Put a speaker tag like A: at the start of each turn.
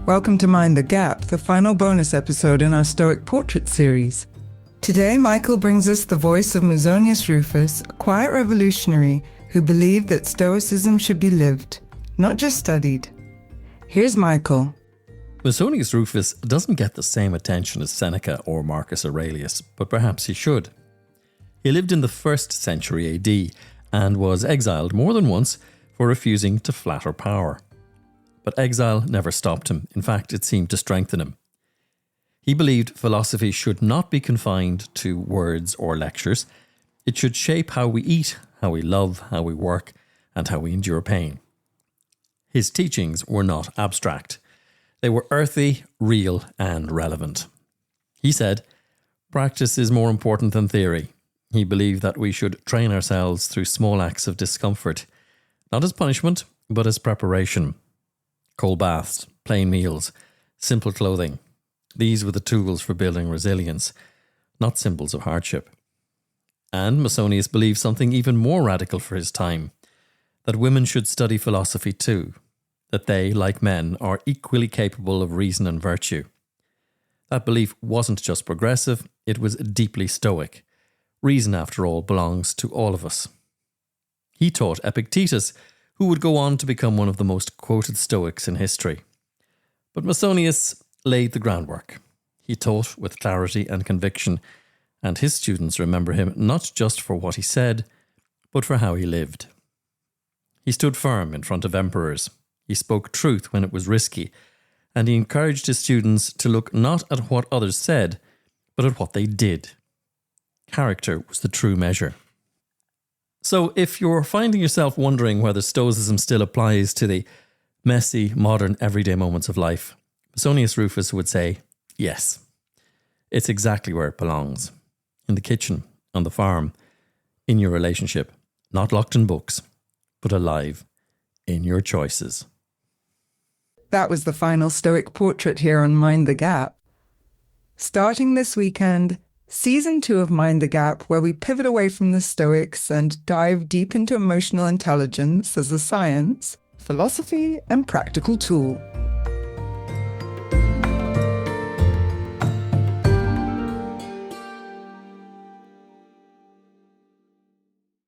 A: Welcome to Mind the Gap, the final bonus episode in our Stoic Portrait series. Today, Michael brings us the voice of Musonius Rufus, a quiet revolutionary who believed that Stoicism should be lived, not just studied. Here's Michael.
B: Musonius Rufus doesn't get the same attention as Seneca or Marcus Aurelius, but perhaps he should. He lived in the 1st century AD and was exiled more than once for refusing to flatter power. But exile never stopped him. In fact, it seemed to strengthen him. He believed philosophy should not be confined to words or lectures. It should shape how we eat, how we love, how we work, and how we endure pain. His teachings were not abstract. They were earthy, real, and relevant. He said, "Practice is more important than theory." He believed that we should train ourselves through small acts of discomfort, not as punishment, but as preparation. Cold baths, plain meals, simple clothing. These were the tools for building resilience, not symbols of hardship. And Musonius believed something even more radical for his time, that women should study philosophy too, that they, like men, are equally capable of reason and virtue. That belief wasn't just progressive, it was deeply Stoic. Reason, after all, belongs to all of us. He taught Epictetus, who would go on to become one of the most quoted Stoics in history. But Musonius laid the groundwork. He taught with clarity and conviction, and his students remember him not just for what he said, but for how he lived. He stood firm in front of emperors. He spoke truth when it was risky, and he encouraged his students to look not at what others said, but at what they did. Character was the true measure. So if you're finding yourself wondering whether Stoicism still applies to the messy, modern, everyday moments of life, Musonius Rufus would say, yes. It's exactly where it belongs. In the kitchen, on the farm, in your relationship, not locked in books, but alive in your choices.
A: That was the final Stoic Portrait here on Mind the Gap. Starting this weekend, Season 2 of Mind the Gap, where we pivot away from the Stoics and dive deep into emotional intelligence as a science, philosophy, and practical tool.